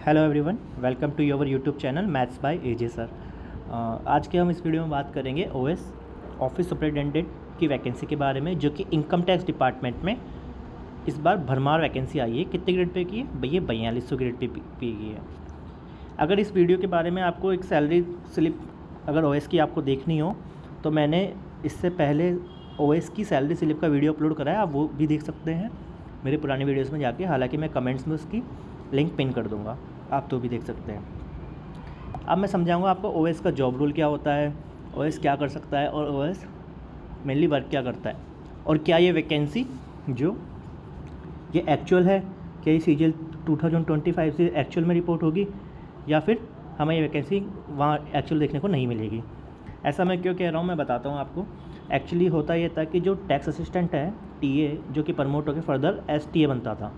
Hello everyone, welcome to your YouTube channel maths by AJ sir. आज के हम इस वीडियो में बात करेंगे ओएस ऑफिस सुपरिटेंडेंट की वैकेंसी के बारे में, जो कि इनकम टैक्स डिपार्टमेंट में इस बार भरमार वैकेंसी आई है। कितने ग्रेड पे की है भैया? 4200 ग्रेड पे की है। अगर इस वीडियो के बारे में आपको एक सैलरी स्लिप अगर ओएस की आपको देखनी हो तो मैंने इससे पहले ओएस की सैलरी स्लिप का वीडियो अपलोड करा है, आप वो भी देख सकते हैं मेरे पुराने वीडियोज़ में जाके। हालांकि मैं कमेंट्स में उसकी लिंक पिन कर दूंगा, आप तो भी देख सकते हैं। अब मैं समझाऊंगा आपको ओएस का जॉब रोल क्या होता है, ओएस क्या कर सकता है और ओएस मेनली वर्क क्या करता है, और क्या ये वैकेंसी जो ये एक्चुअल है, क्या ये सीजीएल 2025 से एक्चुअल में रिपोर्ट होगी या फिर हमें ये वैकेंसी वहाँ एक्चुअल देखने को नहीं मिलेगी। ऐसा मैं क्यों कह रहा हूँ मैं बताता हूँ आपको। एक्चुअली होता ये था कि जो टैक्स असिस्टेंट है टीए, जो कि प्रमोट होकर फर्दर एसटीए बनता था,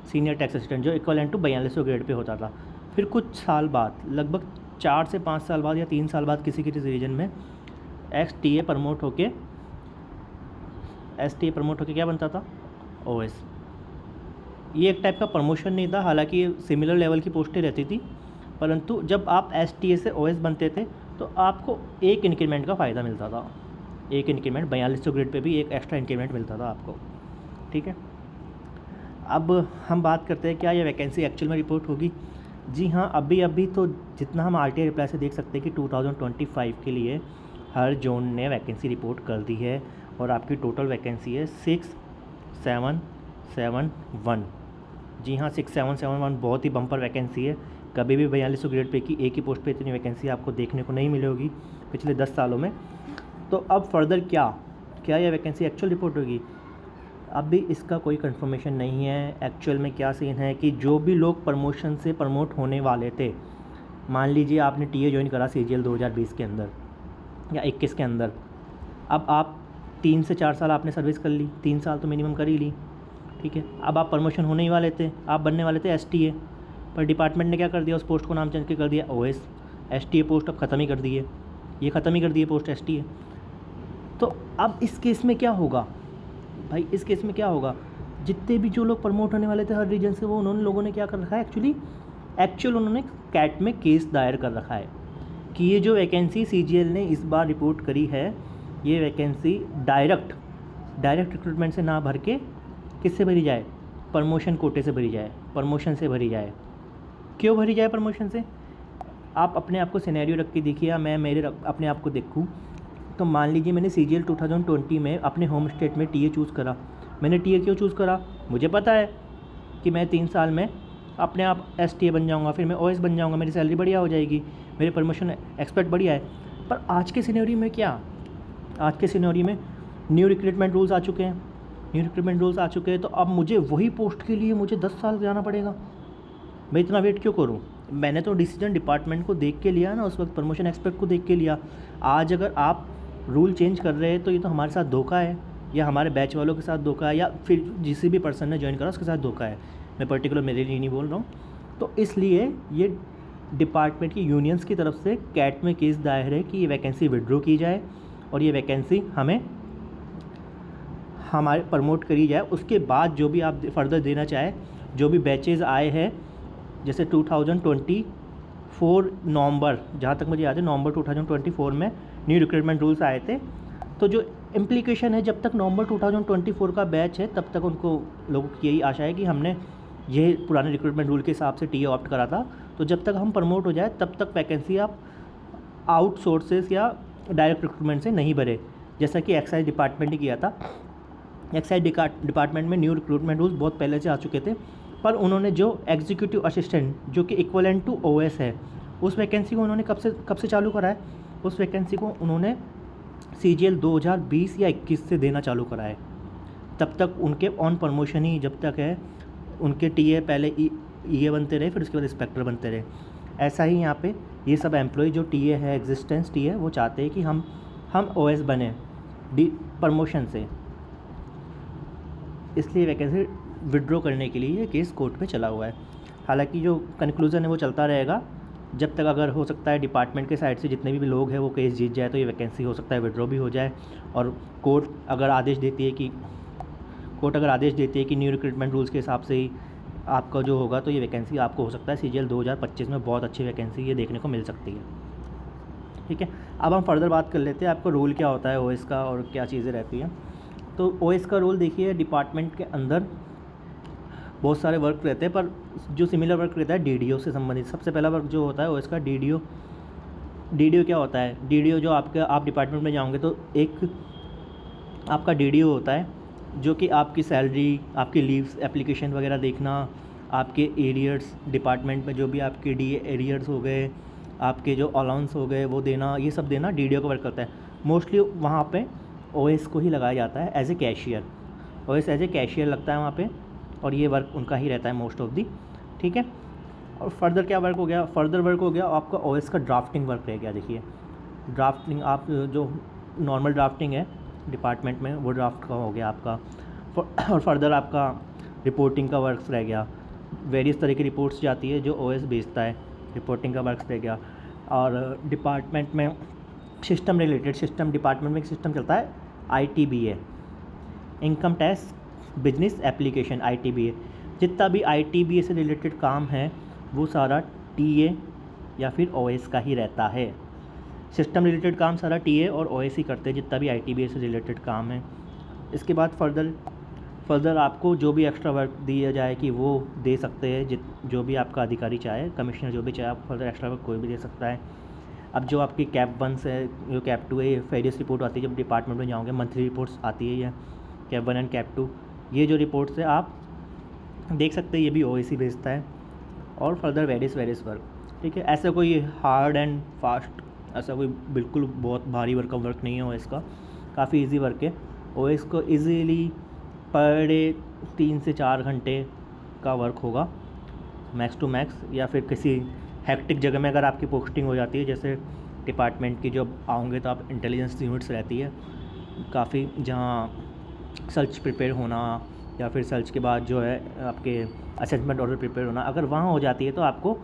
सीनियर टैक्स असिस्टेंट, जो इक्वलेंट टू 4200 ग्रेड पे होता था। फिर कुछ साल बाद, लगभग 4 से 5 साल बाद या 3 साल बाद किसी रीजन में एसटीए प्रमोट होके क्या बनता था? ओएस। ये एक टाइप का प्रमोशन नहीं था, हालांकि ये सिमिलर लेवल की पोस्टें रहती थी, परंतु जब आप एसटीए से ओएस बनते थे तो आपको एक इंक्रीमेंट का फ़ायदा मिलता था। एक इंक्रीमेंट 4200 ग्रेड पे भी एक एक्स्ट्रा इंक्रीमेंट मिलता था आपको, ठीक है। अब हम बात करते हैं क्या ये वैकेंसी एक्चुअल में रिपोर्ट होगी। जी हाँ, अभी तो जितना हम आरटीआई रिप्लाई से देख सकते हैं कि 2025 के लिए हर जोन ने वैकेंसी रिपोर्ट कर दी है और आपकी टोटल वैकेंसी है 6771। जी हाँ, 6771 बहुत ही बम्पर वैकेंसी है। कभी भी 4200 ग्रेड पे की एक ही पोस्ट पे इतनी वैकेंसी आपको देखने को नहीं मिलेगी पिछले 10 सालों में। तो अब फर्दर क्या यह वैकेंसी एक्चुअल रिपोर्ट होगी? अभी इसका कोई कंफर्मेशन नहीं है। एक्चुअल में क्या सीन है कि जो भी लोग प्रमोशन से प्रमोट होने वाले थे, मान लीजिए आपने टीए ज्वाइन करा सीजीएल 2020 के अंदर या 21 के अंदर, अब आप 3 से 4 साल आपने सर्विस कर ली, 3 साल तो मिनिमम कर ही ली, ठीक है। अब आप प्रमोशन होने ही वाले थे, आप बनने वाले थे एसटीए, पर डिपार्टमेंट ने क्या कर दिया, उस पोस्ट को नाम चेंज कर दिया ओएस। एसटीए पोस्ट अब ख़त्म ही कर दी है, ये ख़त्म ही कर दी है पोस्ट एसटीए। तो अब इस केस में क्या होगा भाई? इस केस में क्या होगा? जितने भी जो लोग प्रमोट होने वाले थे हर रीजन से, वो उन्होंने लोगों ने क्या कर रखा है, एक्चुअल उन्होंने कैट में केस दायर कर रखा है कि ये जो वैकेंसी सीजीएल ने इस बार रिपोर्ट करी है, ये वैकेंसी डायरेक्ट रिक्रूटमेंट से ना भर के किससे भरी जाए? प्रमोशन कोटे से भरी जाए, प्रमोशन से भरी जाए। क्यों भरी जाए प्रमोशन से? आप अपने आप को सिनेरियो रख के देखिए, या मैं अपने आप को देखूँ तो मान लीजिए मैंने सीजीएल 2020 में अपने होम स्टेट में टीए चूज़ करा। मैंने टीए क्यों चूज़ करा? मुझे पता है कि मैं 3 साल में अपने आप एसटीए बन जाऊंगा, फिर मैं ओएस बन जाऊंगा, मेरी सैलरी बढ़िया हो जाएगी, मेरे प्रमोशन एक्सपेक्ट बढ़िया है। पर आज के सिनेरियो में क्या? आज के सिनेरियो में न्यू रिक्रूटमेंट रूल्स आ चुके हैं, तो अब मुझे वही पोस्ट के लिए मुझे 10 साल जाना पड़ेगा। मैं इतना वेट क्यों करूँ? मैंने तो डिसीजन डिपार्टमेंट को देख के लिया ना, उस वक्त प्रमोशन एक्सपेक्ट को देख के लिया। आज अगर आप रूल चेंज कर रहे हैं तो ये तो हमारे साथ धोखा है, या हमारे बैच वालों के साथ धोखा है, या फिर जिस भी पर्सन ने ज्वाइन करा उसके साथ धोखा है। मैं पर्टिकुलर मेरे लिए नहीं बोल रहा हूँ। तो इसलिए ये डिपार्टमेंट की यूनियंस की तरफ से कैट में केस दायर है कि ये वैकेंसी विड्रॉ की जाए और ये वैकेंसी हमारे प्रमोट करी जाए। उसके बाद जो भी आप फर्दर देना चाहे, जो भी बैचेज़ आए हैं, जैसे 2024 नवंबर, जहाँ तक मुझे याद है नवंबर 2024 में न्यू रिक्रूटमेंट रूल्स आए थे। तो जो इम्प्लीकेशन है, जब तक नवंबर 2024 का बैच है तब तक उनको लोगों की यही आशा है कि हमने ये पुराने रिक्रूटमेंट रूल के हिसाब से टीए ऑप्ट करा था, तो जब तक हम प्रमोट हो जाए तब तक वैकेंसी आप आउट सोर्सेज या डायरेक्ट रिक्रूटमेंट से नहीं भरे, जैसा कि एक्साइज डिपार्टमेंट ने किया था। एक्साइज डिपार्टमेंट में न्यू रिक्रूटमेंट रूल्स बहुत पहले से आ चुके थे, पर उन्होंने जो एग्जीक्यूटिव असिस्टेंट, जो कि इक्वलेंट टू ओएस है, उस वैकेंसी को उन्होंने कब से चालू करा है? उस वैकेंसी को उन्होंने सीजीएल 2020 या 21 से देना चालू करा है। तब तक उनके ऑन प्रमोशन ही जब तक है, उनके टीए पहले ईए बनते रहे, फिर उसके बाद इंस्पेक्टर बनते रहे। ऐसा ही यहाँ पे ये सब एम्प्लॉय जो टीए है, एग्जिस्टेंस टीए, वो चाहते हैं कि हम ओएस बने प्रमोशन से, इसलिए वैकेंसी विड्रॉ करने के लिए ये केस कोर्ट में चला हुआ है। हालांकि जो कंक्लूज़न है वो चलता रहेगा जब तक, अगर हो सकता है डिपार्टमेंट के साइड से जितने भी लोग हैं वो केस जीत जाए तो ये वैकेंसी हो सकता है विड्रॉ भी हो जाए। और कोर्ट अगर आदेश देती है कि न्यू रिक्रूटमेंट रूल्स के हिसाब से ही आपका जो होगा तो ये वैकेंसी आपको हो सकता है CGL 2025 में बहुत अच्छी वैकेंसी ये देखने को मिल सकती है। ठीक है, अब हम फर्दर बात कर लेते हैं आपका रोल क्या होता है OS का और क्या चीज़ें रहती हैं। तो OS का रोल देखिए, डिपार्टमेंट के अंदर बहुत सारे वर्क रहते हैं, पर जो सिमिलर वर्क रहता है DDO से संबंधित। सबसे पहला वर्क जो होता है OS का DDO क्या होता है? DDO जो आप डिपार्टमेंट में जाओगे तो एक आपका DDO होता है जो कि आपकी सैलरी, आपकी लीव्स एप्लीकेशन वगैरह देखना, आपके एरियर्स, डिपार्टमेंट में जो भी आपके DA एरियर्स हो गए, आपके जो अलाउंस हो गए वो देना, ये सब देना DDO का वर्क करता है। मोस्टली वहाँ पे OS को ही लगाया जाता है as a cashier. OS as a cashier लगता है वहाँ पे, और ये वर्क उनका ही रहता है मोस्ट ऑफ दी। ठीक है, और फर्दर क्या वर्क हो गया? फर्दर वर्क हो गया आपका OS का ड्राफ्टिंग वर्क रह गया। देखिए, ड्राफ्टिंग आप जो नॉर्मल ड्राफ्टिंग है डिपार्टमेंट में, वो ड्राफ्ट का हो गया आपका। और फर्दर आपका रिपोर्टिंग का वर्क्स रह गया। वेरियस तरह की रिपोर्ट्स जाती है जो OS भेजता है, रिपोर्टिंग का वर्क्स रह गया। और डिपार्टमेंट में सिस्टम रिलेटेड, सिस्टम डिपार्टमेंट में एक सिस्टम चलता है ITBA, income tax business application, ITBA। जितना भी ITBA से रिलेटेड काम है वो सारा TA या फिर OS का ही रहता है। सिस्टम रिलेटेड काम सारा TA और OS ही करते हैं, जितना भी ITBA से रिलेटेड काम है। इसके बाद फर्दर आपको जो भी एक्स्ट्रा वर्क दिया जाए कि वो दे सकते हैं, जो भी आपका अधिकारी चाहे, कमिश्नर जो भी चाहे, आप फर्दर एक्स्ट्रा वर्क कोई भी दे सकता है। अब जो आपकी कैप 1 से जो कैप 2 है, ये फेरियस रिपोर्ट आती है जब डिपार्टमेंट में जाओगे, मंथली रिपोर्ट्स आती है ये कैप 1 एंड कैप 2। ये जो रिपोर्ट्स है आप देख सकते हैं, ये भी OS ही भेजता है। और फर्दर वेरियस वर्क। ठीक है, ऐसा कोई हार्ड एंड फास्ट, ऐसा कोई बिल्कुल बहुत भारी वर्क नहीं है OS का, काफ़ी इजी वर्क है। OS को इजीली पर डे 3 से 4 घंटे का वर्क होगा मैक्स टू मैक्स, या फिर किसी हेक्टिक जगह में अगर आपकी पोस्टिंग हो जाती है, जैसे डिपार्टमेंट की जब आओगे तो आप इंटेलिजेंस यूनिट्स रहती है काफ़ी, जहाँ सर्च प्रिपेयर होना या फिर सर्च के बाद जो है आपके असेसमेंट ऑर्डर प्रिपेयर होना, अगर वहाँ हो जाती है तो आपको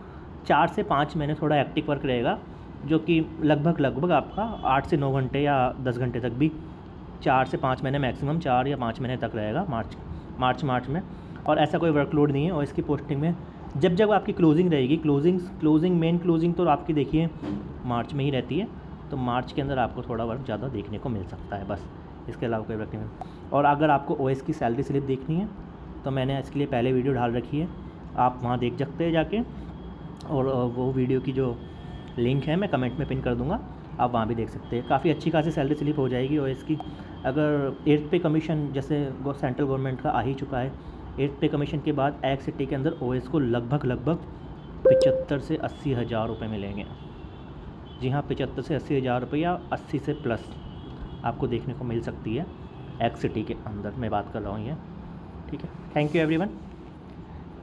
4 से 5 महीने थोड़ा हेक्टिक वर्क रहेगा, जो कि लगभग आपका 8 से 9 घंटे या 10 घंटे तक भी, 4 से 5 महीने मैक्सिमम 4 या 5 महीने तक रहेगा मार्च में। और ऐसा कोई वर्कलोड नहीं है। और इसकी पोस्टिंग में जब आपकी क्लोजिंग रहेगी, मेन क्लोजिंग तो आपकी देखिए मार्च में ही रहती है, तो मार्च के अंदर आपको थोड़ा वर्क ज़्यादा देखने को मिल सकता है, बस इसके अलावा कोई वर्क नहीं। और अगर आपको OS की सैलरी स्लिप देखनी है तो मैंने इसके लिए पहले वीडियो डाल रखी है, आप वहाँ देख सकते हैं जाके, और वो वीडियो की जो लिंक है मैं कमेंट में पिन कर दूँगा, आप वहाँ भी देख सकते हैं। काफ़ी अच्छी खासी सैलरी स्लिप हो जाएगी OS की। अगर 8th पे कमीशन जैसे सेंट्रल गवर्नमेंट का आ ही चुका है, 8th पे कमीशन के बाद एक्स सिटी के अंदर OS को लगभग 75 से 80 हज़ार रुपये मिलेंगे। जी हाँ, 75 से 80 हज़ार रुपये या 80 से प्लस आपको देखने को मिल सकती है एक्स सिटी के अंदर, मैं बात कर रहा हूँ ये। ठीक है, थैंक यू एवरीवन।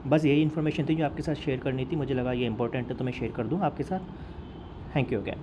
बस यही इन्फॉर्मेशन थी जो आपके साथ शेयर करनी थी, मुझे लगा ये इंपॉर्टेंट है तो मैं शेयर कर दूँ आपके साथ। Thank you again.